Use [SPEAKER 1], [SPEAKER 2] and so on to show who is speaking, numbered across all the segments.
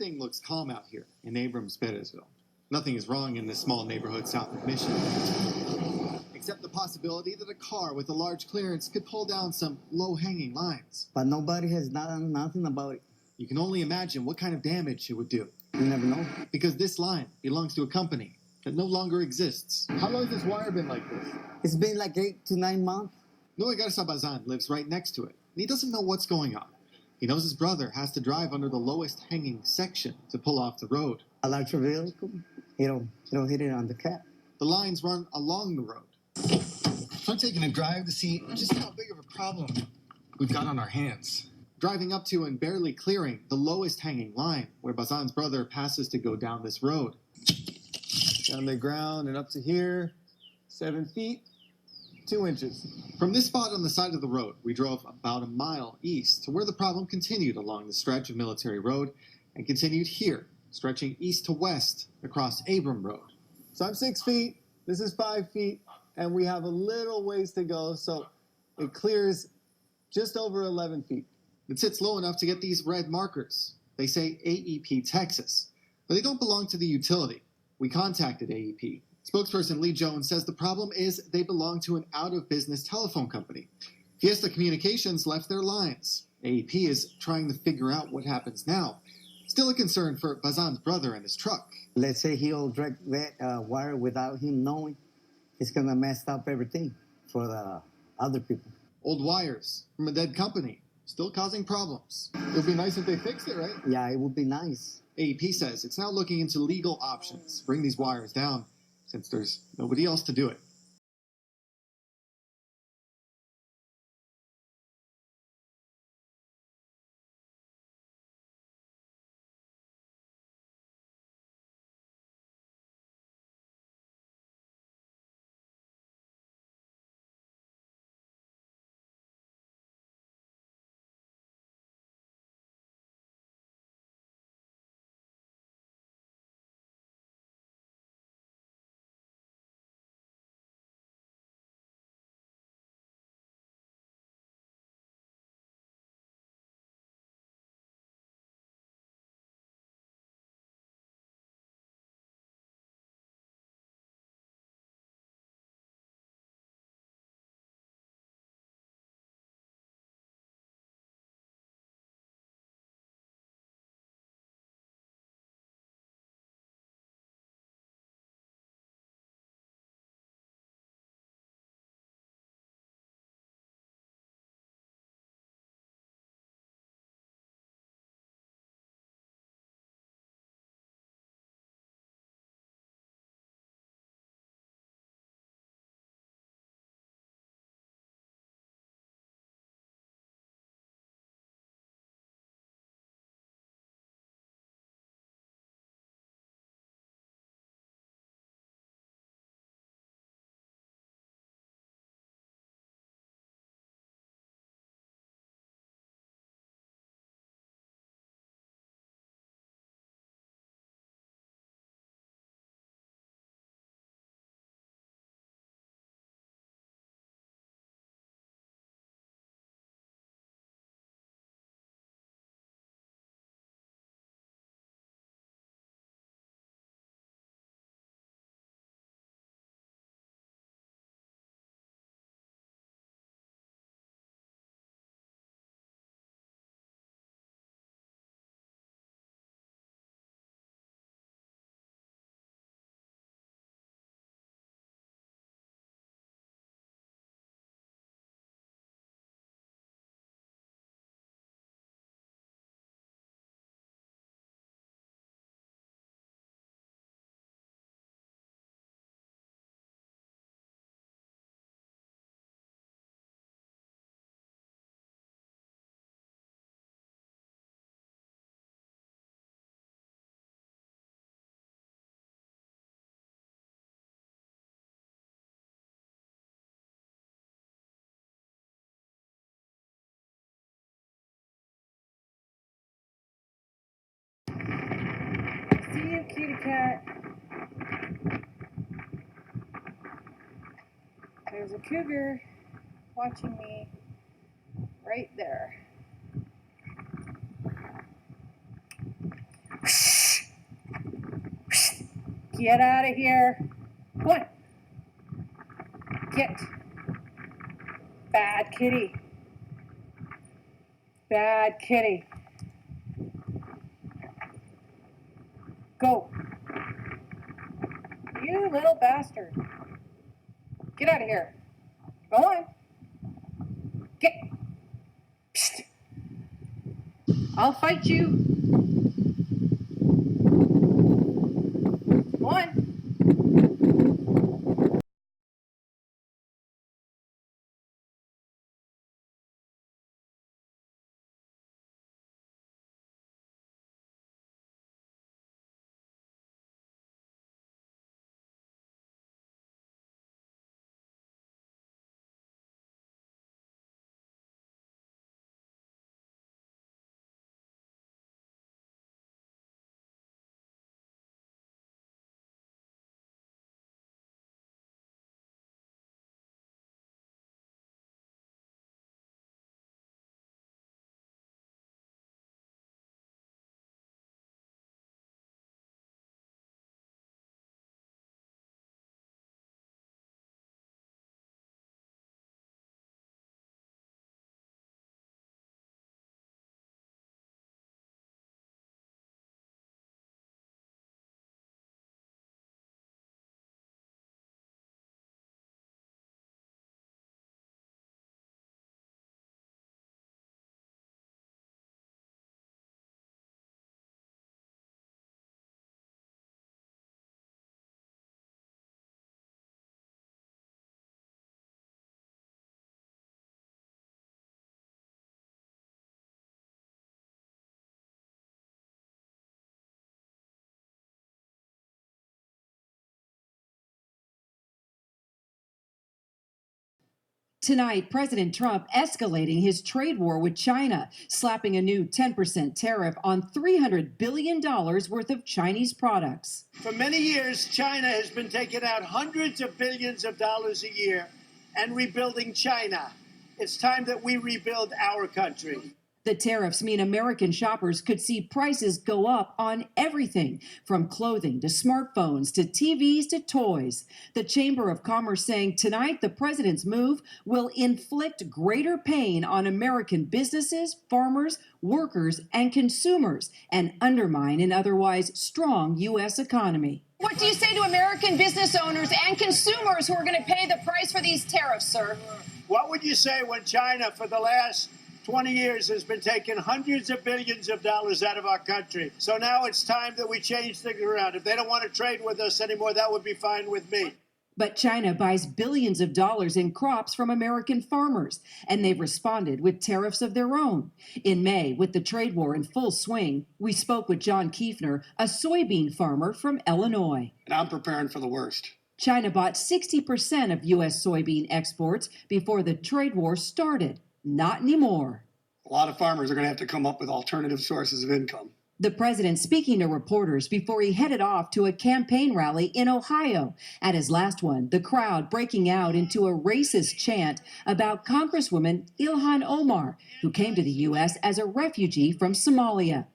[SPEAKER 1] Everything looks calm out here in Abrams Perezville. Nothing is wrong in this small neighborhood south of Mission, except the possibility that a car with a large clearance could pull down some low-hanging lines.
[SPEAKER 2] But nobody has done nothing about it.
[SPEAKER 1] You can only imagine what kind of damage it would do.
[SPEAKER 2] You never know.
[SPEAKER 1] Because this line belongs to a company that no longer exists. How long has this wire been like this?
[SPEAKER 2] It's been like 8 to 9 months.
[SPEAKER 1] Noe Garza Bazan lives right next to it, and he doesn't know what's going on. He knows his brother has to drive under the lowest hanging section to pull off the road.
[SPEAKER 2] A large vehicle, it'll hit it on the cap.
[SPEAKER 1] The lines run along the road.
[SPEAKER 3] I'm taking a drive to see just how big of a problem we've got on our hands.
[SPEAKER 1] Driving up to and barely clearing the lowest hanging line where Bazan's brother passes to go down this road.
[SPEAKER 4] Down the ground and up to here, 7 feet, 2 inches.
[SPEAKER 1] From this spot on the side of the road, we drove about a mile east to where the problem continued along the stretch of Military Road and continued here, stretching east to west across Abram Road.
[SPEAKER 4] So I'm 6 feet, this is 5 feet, and we have a little ways to go, so it clears just over 11 feet.
[SPEAKER 1] It sits low enough to get these red markers. They say AEP Texas, but they don't belong to the utility. We contacted AEP. Spokesperson Lee Jones says the problem is they belong to an out-of-business telephone company. Fiesta Communications left their lines. AEP is trying to figure out what happens now. Still a concern for Bazan's brother and his truck.
[SPEAKER 2] Let's say he'll drag that wire without him knowing. It's going to mess up everything for the other people.
[SPEAKER 1] Old wires from a dead company, still causing problems.
[SPEAKER 4] It would be nice if they fixed it, right?
[SPEAKER 2] Yeah, it would be nice.
[SPEAKER 1] AEP says it's now looking into legal options to bring these wires down, since there's nobody else to do it.
[SPEAKER 5] See you, kitty cat. There's a cougar watching me right there. Get out of here. Go on. Get. Bad kitty. Bad kitty. Go. You little bastard. Get out of here. Go on. Get. Psst. I'll fight you. Go on.
[SPEAKER 6] Tonight, President Trump escalating his trade war with China, slapping a new 10% tariff on $300 billion worth of Chinese products.
[SPEAKER 7] For many years, China has been taking out hundreds of billions of dollars a year and rebuilding China. It's time that we rebuild our country.
[SPEAKER 6] The tariffs mean American shoppers could see prices go up on everything from clothing to smartphones to TVs to toys. The Chamber of Commerce saying tonight the president's move will inflict greater pain on American businesses, farmers, workers, and consumers and undermine an otherwise strong U.S. economy.
[SPEAKER 8] What do you say to American business owners and consumers who are going to pay the price for these tariffs, sir?
[SPEAKER 7] What would you say when China, for the last 20 years, has been taking hundreds of billions of dollars out of our country? So now it's time that we change things around. If they don't want to trade with us anymore, that would be fine with me.
[SPEAKER 6] But China buys billions of dollars in crops from American farmers, and they've responded with tariffs of their own. In May, with the trade war in full swing, we spoke with John Kiefner, a soybean farmer from Illinois.
[SPEAKER 9] And I'm preparing for the worst.
[SPEAKER 6] China bought 60% of U.S. soybean exports before the trade war started. Not anymore.
[SPEAKER 9] A lot of farmers are going to have to come up with alternative sources of income.
[SPEAKER 6] The president speaking to reporters before he headed off to a campaign rally in Ohio. At his last one, the crowd breaking out into a racist chant about Congresswoman Ilhan Omar, who came to the U.S. as a refugee from Somalia.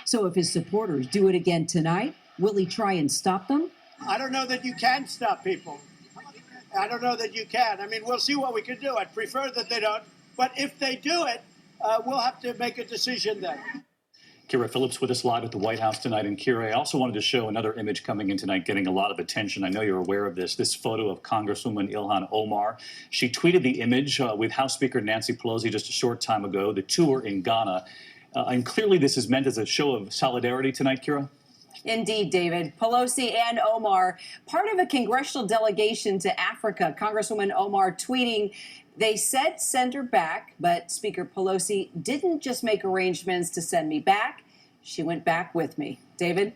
[SPEAKER 6] So if his supporters do it again tonight, will he try and stop them?
[SPEAKER 7] I don't know that you can stop people. I don't know that you can. I mean, we'll see what we can do. I'd prefer that they don't. But if they do it, we'll have to make a decision then.
[SPEAKER 10] Kira Phillips with us live at the White House tonight. And Kira, I also wanted to show another image coming in tonight, getting a lot of attention. I know you're aware of this photo of Congresswoman Ilhan Omar. She tweeted the image with House Speaker Nancy Pelosi just a short time ago. The two were in Ghana. And clearly this is meant as a show of solidarity tonight, Kira.
[SPEAKER 8] Indeed, David. Pelosi and Omar, part of a congressional delegation to Africa. Congresswoman Omar tweeting, they said send her back, but Speaker Pelosi didn't just make arrangements to send me back. She went back with me. David?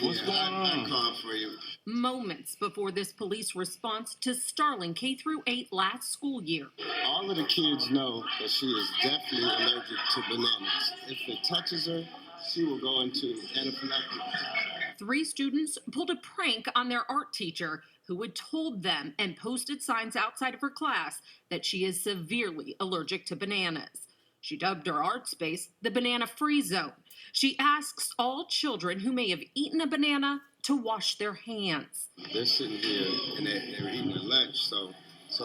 [SPEAKER 11] What's going on? I called for you.
[SPEAKER 12] Moments before this police response to Starling K-8 last school year.
[SPEAKER 11] All of the kids know that she is definitely allergic to bananas. If it touches her, she will go into anaphylactic.
[SPEAKER 12] 3 students pulled a prank on their art teacher who had told them and posted signs outside of her class that she is severely allergic to bananas. She dubbed her art space the Banana Free Zone. She asks all children who may have eaten a banana to wash their hands.
[SPEAKER 11] They're sitting here and they're eating their lunch, so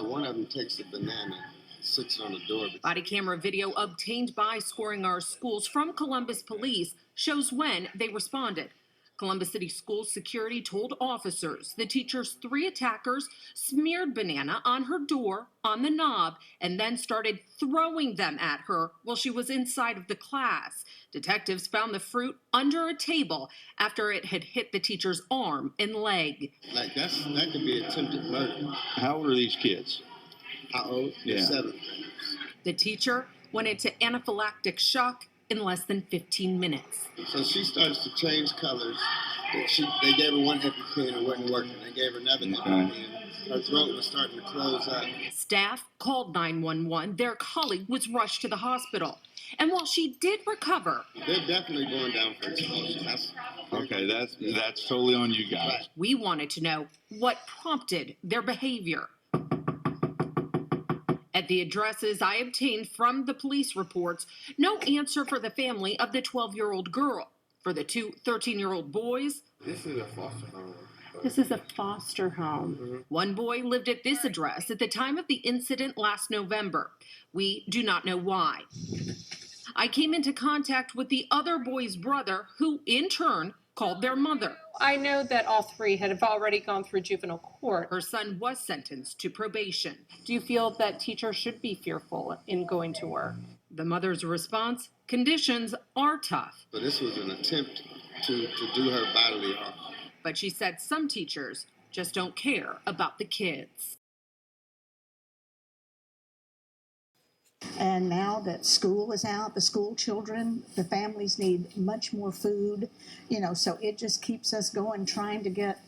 [SPEAKER 11] one of them takes the banana, sits it on the door.
[SPEAKER 12] Body camera video obtained by Scoring Our Schools from Columbus Police shows when they responded. Columbus City Schools security told officers the teacher's 3 attackers smeared banana on her door, on the knob, and then started throwing them at her while she was inside of the class. Detectives found the fruit under a table after it had hit the teacher's arm and leg.
[SPEAKER 11] That could be attempted murder.
[SPEAKER 13] How old are these kids?
[SPEAKER 11] How old?
[SPEAKER 13] Yeah.
[SPEAKER 11] 7.
[SPEAKER 12] The teacher went into anaphylactic shock in less than 15 minutes.
[SPEAKER 11] So she starts to change colors. They gave her one EpiPen and it wasn't working. They gave her another EpiPen. Her throat was starting to close up.
[SPEAKER 12] Staff called 911. Their colleague was rushed to the hospital. And while she did recover,
[SPEAKER 11] they're definitely going down for explosion.
[SPEAKER 13] That's totally on you guys.
[SPEAKER 11] Right.
[SPEAKER 12] We wanted to know what prompted their behavior. At the addresses I obtained from the police reports, no answer for the family of the 12-year-old girl. For the 2 13-year-old boys,
[SPEAKER 11] This is a foster home.
[SPEAKER 12] this is a foster home.
[SPEAKER 11] Mm-hmm.
[SPEAKER 12] One boy lived at this address at the time of the incident last November. We do not know why. I came into contact with the other boy's brother, who in turn called their mother.
[SPEAKER 5] I know that all 3 have already gone through juvenile court.
[SPEAKER 12] Her son was sentenced to probation.
[SPEAKER 5] Do you feel that teachers should be fearful in going to work?
[SPEAKER 12] The mother's response: conditions are tough.
[SPEAKER 11] So this was an attempt to do her bodily harm.
[SPEAKER 12] But she said some teachers just don't care about the kids.
[SPEAKER 14] And now that school is out, the school children, the families need much more food, so it just keeps us going, trying to get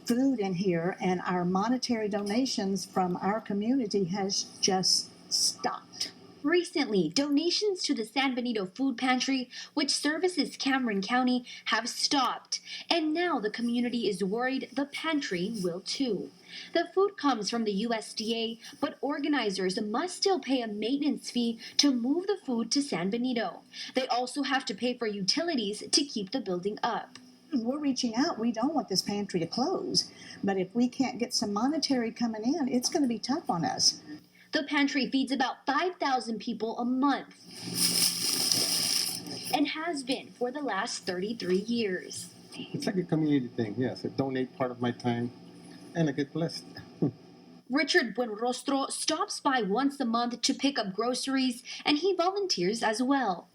[SPEAKER 14] food in here. And our monetary donations from our community has just stopped.
[SPEAKER 15] Recently, donations to the San Benito Food Pantry, which services Cameron County, have stopped. And now the community is worried the pantry will too. The food comes from the USDA, but organizers must still pay a maintenance fee to move the food to San Benito. They also have to pay for utilities to keep the building up.
[SPEAKER 14] We're reaching out. We don't want this pantry to close. But if we can't get some monetary coming in, it's going to be tough on us.
[SPEAKER 15] The pantry feeds about 5,000 people a month and has been for the last 33 years.
[SPEAKER 16] It's like a community thing, yes. I donate part of my time and I get blessed.
[SPEAKER 15] Richard Buenrostro stops by once a month to pick up groceries, and he volunteers as well.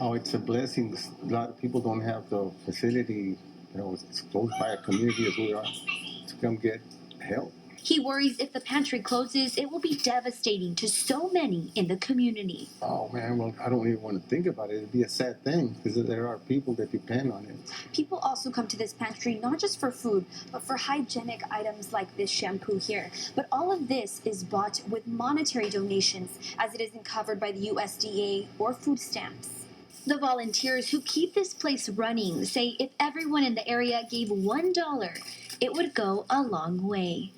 [SPEAKER 16] Oh, it's a blessing. A lot of people don't have the facility, it's close by a community as we are, to come get help.
[SPEAKER 15] He worries if the pantry closes, it will be devastating to so many in the community.
[SPEAKER 16] Oh, man, well, I don't even want to think about it. It'd be a sad thing because there are people that depend on it.
[SPEAKER 17] People also come to this pantry not just for food, but for hygienic items like this shampoo here. But all of this is bought with monetary donations, as it isn't covered by the USDA or food stamps.
[SPEAKER 15] The volunteers who keep this place running say if everyone in the area gave $1, it would go a long way.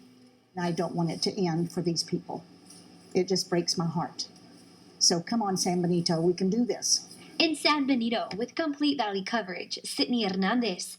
[SPEAKER 14] I don't want it to end for these people. It just breaks my heart. So come on, San Benito, we can do this.
[SPEAKER 15] In San Benito, with complete valley coverage, Sydney Hernandez,